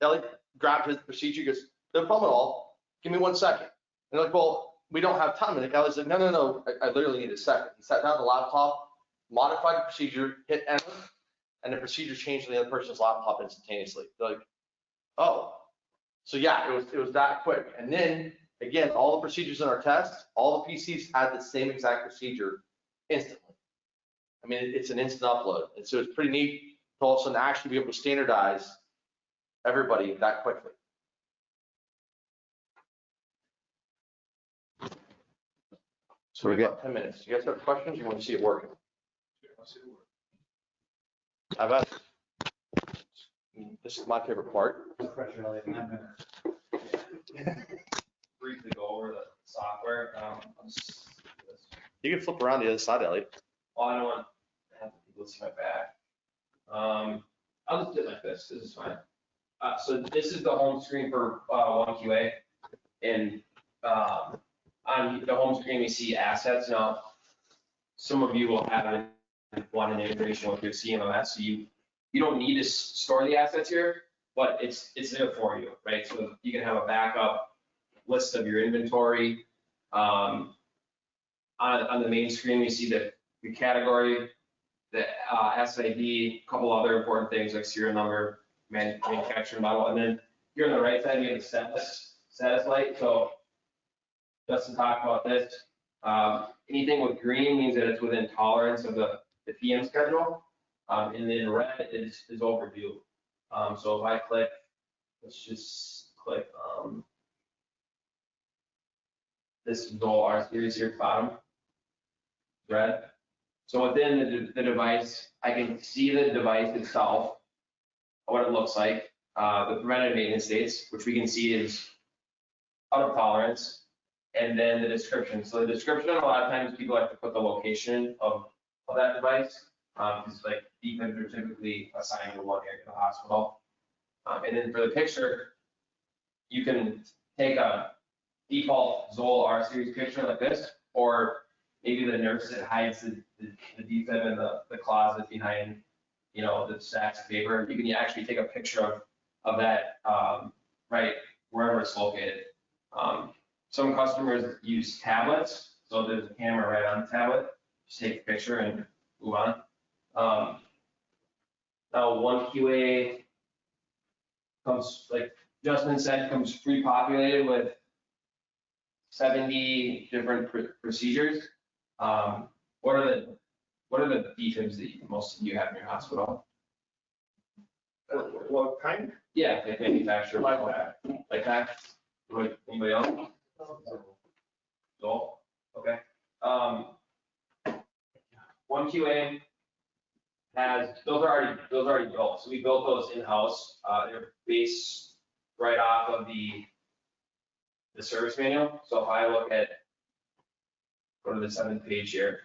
Elliot grabbed his procedure. He goes, no problem at all. Give me 1 second. And they're like, well, we don't have time. And Elliot's like, no, I literally need a second. He sat down on the laptop, modified the procedure, hit enter, and the procedure changed on the other person's laptop instantaneously. They're like, oh. So yeah, it was that quick. And then again, all the procedures in our test, all the PCs had the same exact procedure instantly. I mean, it's an instant upload. And so it's pretty neat to all of a sudden actually be able to standardize everybody that quickly. So we get 10 minutes. You guys have questions? You want to see it working? I've asked. This is my favorite part. Briefly go over the software. You can flip around the other side, Elliot. Well, I don't want to have people see my back. I'll just do it like this. This is fine. So this is the home screen for OneQA, and on the home screen we see assets. Now, some of you will have an integration with your CMMS, so you don't need to store the assets here, but it's there for you, right? So you can have a backup list of your inventory. On the main screen, you see the category, the SID, a couple other important things like serial number, manufacturer model, and then here on the right side, you have the status light. So Justin talked about this. Anything with green means that it's within tolerance of the PM schedule, and then red is overdue. So if I click, let's just click this Zoll R series here at the bottom, red. So within the device, I can see the device itself, what it looks like, the preventive maintenance dates, which we can see is out of tolerance, and then the description. So the description, a lot of times people have to put the location of that device, because like defibs are typically assigned to one area of the hospital. And then for the picture, you can take a default Zoll R series picture like this, or maybe the nurse that hides the defib in the closet behind, the stacks of paper. You can actually take a picture of that, right, wherever it's located. Some customers use tablets, so there's a camera right on the tablet. Just take a picture and move on. Now, OneQA comes, like Justin said, comes pre-populated with 70 different procedures. What are the defibs that most of you have in your hospital? What kind? Yeah, like manufacturer. Like that. Like that? Anybody else? Zoll? Okay. OneQA those are already built. So we built those in-house. They're based right off of the service manual. So if I look at, go to the 7th page here.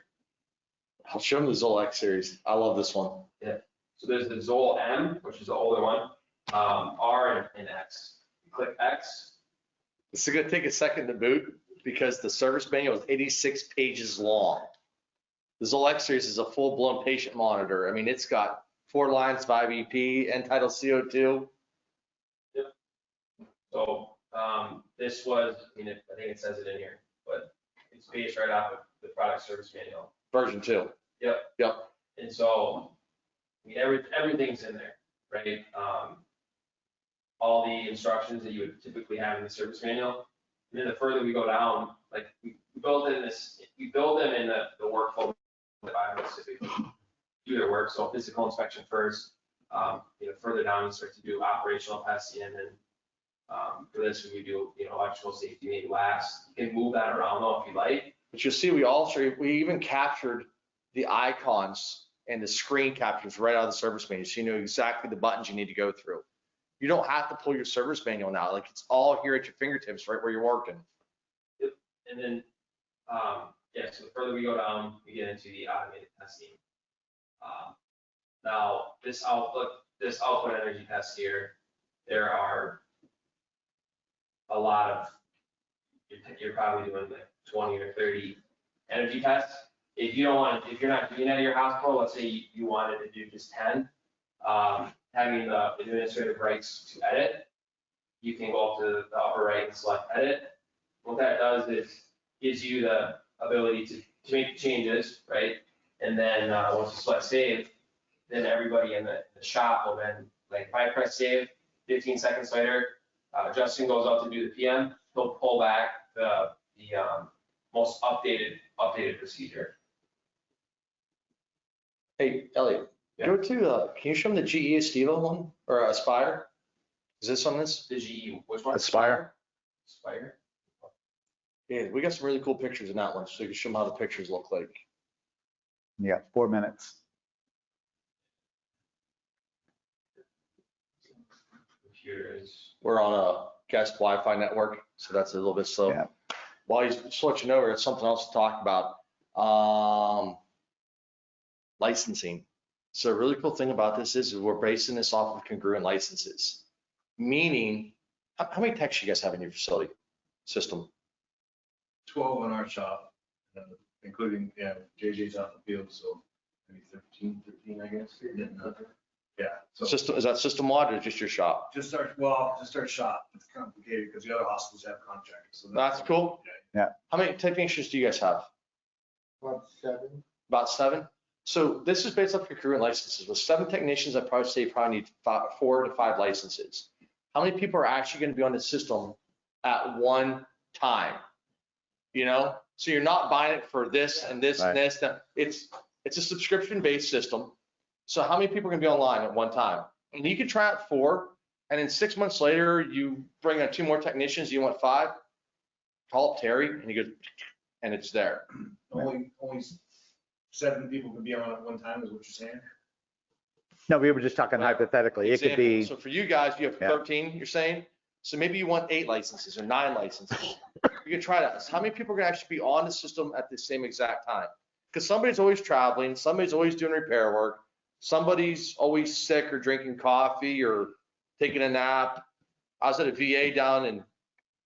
I'll show them the Zoll X series. I love this one. So there's the Zoll M, which is the older one, R and X. You click X. It's gonna take a second to boot because the service manual is 86 pages long. The Zoll X series is a full-blown patient monitor. I mean, it's got 4 lines of IVP, end-tidal CO2. So this was, I think it says it in here, but it's based right off of the product service manual. Version 2. Yep. And so, I mean, everything's in there, right? All the instructions that you would typically have in the service manual. And then the further we go down, like we build them in the workflow that Biomed typically do their work. So physical inspection first, further down you start to do operational testing, and then for this we do electrical safety maybe last. You can move that around though if you like. But you'll see we even captured the icons and the screen captures right out of the service manual, so you know exactly the buttons you need to go through. You don't have to pull your service manual now. Like, it's all here at your fingertips, right where you're working. Yep. And then, so the further we go down, we get into the automated testing. Now, this output energy test here, there are a lot of, you're probably doing like 20 or 30 energy tests. If you're not doing that at your hospital, let's say you wanted to do just 10, having the administrative rights to edit, you can go up to the upper right and select edit. What that does is gives you the ability to make changes, right? And then once you select save, then everybody in the shop will then, like if I press save, 15 seconds later, Justin goes out to do the PM, he'll pull back the most updated procedure. Hey, Elliot, go to, can you show them the GE Estiva one or Aspire? Is this on this? The GE, which one? Aspire. Aspire. Yeah, we got some really cool pictures in that one, so you can show them how the pictures look like. Yeah, 4 minutes. Computer is. We're on a guest Wi-Fi network, so that's a little bit slow. Yeah. While he's switching over, it's something else to talk about. Licensing. So a really cool thing about this is we're basing this off of congruent licenses. Meaning, how many techs you guys have in your facility system? 12 in our shop, including, JJ's out in the field, so maybe 13, I guess. Yeah. So System, is that system wide or just your shop? just our shop. It's complicated because the other hospitals have contractors. So That's cool. Yeah. How many technicians do you guys have? About 7. About 7? So this is based off congruent licenses. With 7 technicians, I'd probably say you probably need 4 to 5 licenses. How many people are actually going to be on the system at one time? So you're not buying it for this and this and this. It's a subscription-based system. So how many people are going to be online at one time? And you can try out 4, and then 6 months later, you bring on 2 more technicians, you want 5, call up Terry, and he goes, and it's there. only 7 people can be on at one time, is what you're saying? No, we were just talking hypothetically. It could be, So for you guys, you have Yeah. 13, you're saying? So maybe you want 8 licenses or 9 licenses. You can try that. So how many people are going to actually be on the system at the same exact time? Because somebody's always traveling, somebody's always doing repair work, somebody's always sick or drinking coffee or taking a nap. I was at a VA down in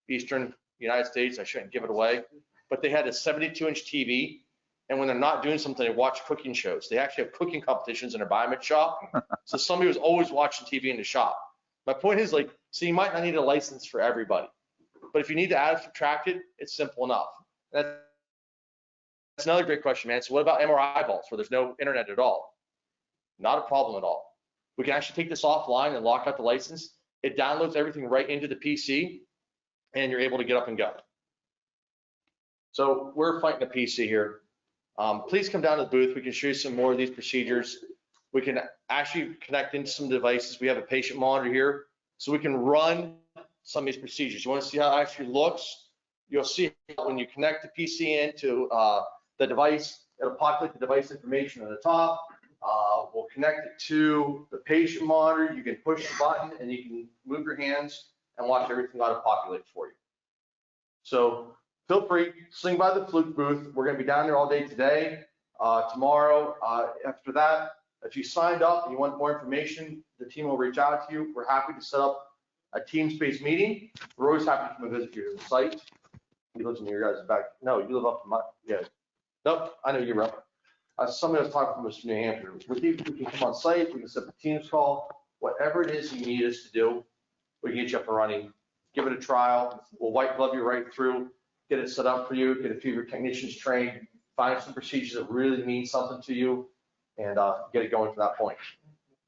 Eastern United States. I shouldn't give it away, but they had a 72-inch TV. And when they're not doing something, they watch cooking shows. They actually have cooking competitions in their Biomed shop. So somebody was always watching TV in the shop. My point is, like, so you might not need a license for everybody, but if you need to add or subtract it, it's simple enough. That's another great question, man. So what about MRI vaults where there's no internet at all? Not a problem at all. We can actually take this offline and lock out the license. It downloads everything right into the PC, and you're able to get up and go. So we're fighting a PC here. Please come down to the booth. We can show you some more of these procedures. We can actually connect into some devices. We have a patient monitor here, so we can run some of these procedures. You want to see how it actually looks? You'll see when you connect the PC into the device, it'll populate the device information on the top. We'll connect it to the patient monitor. You can push the button and you can move your hands and watch everything auto-populate for you. So feel free, swing by the Fluke booth. We're gonna be down there all day today, tomorrow. After that, if you signed up and you want more information, the team will reach out to you. We're happy to set up a Teams-based meeting. We're always happy to come and visit your site. He lives in your guys' back. No, you live up in my, yeah. Nope, I know you're up. Somebody was talking from us from New Hampshire. We can come on site, we can set up a Teams call, whatever it is you need us to do, we can get you up and running. Give it a trial. We'll white glove you right through, get it set up for you, get a few of your technicians trained, find some procedures that really mean something to you, and get it going from that point.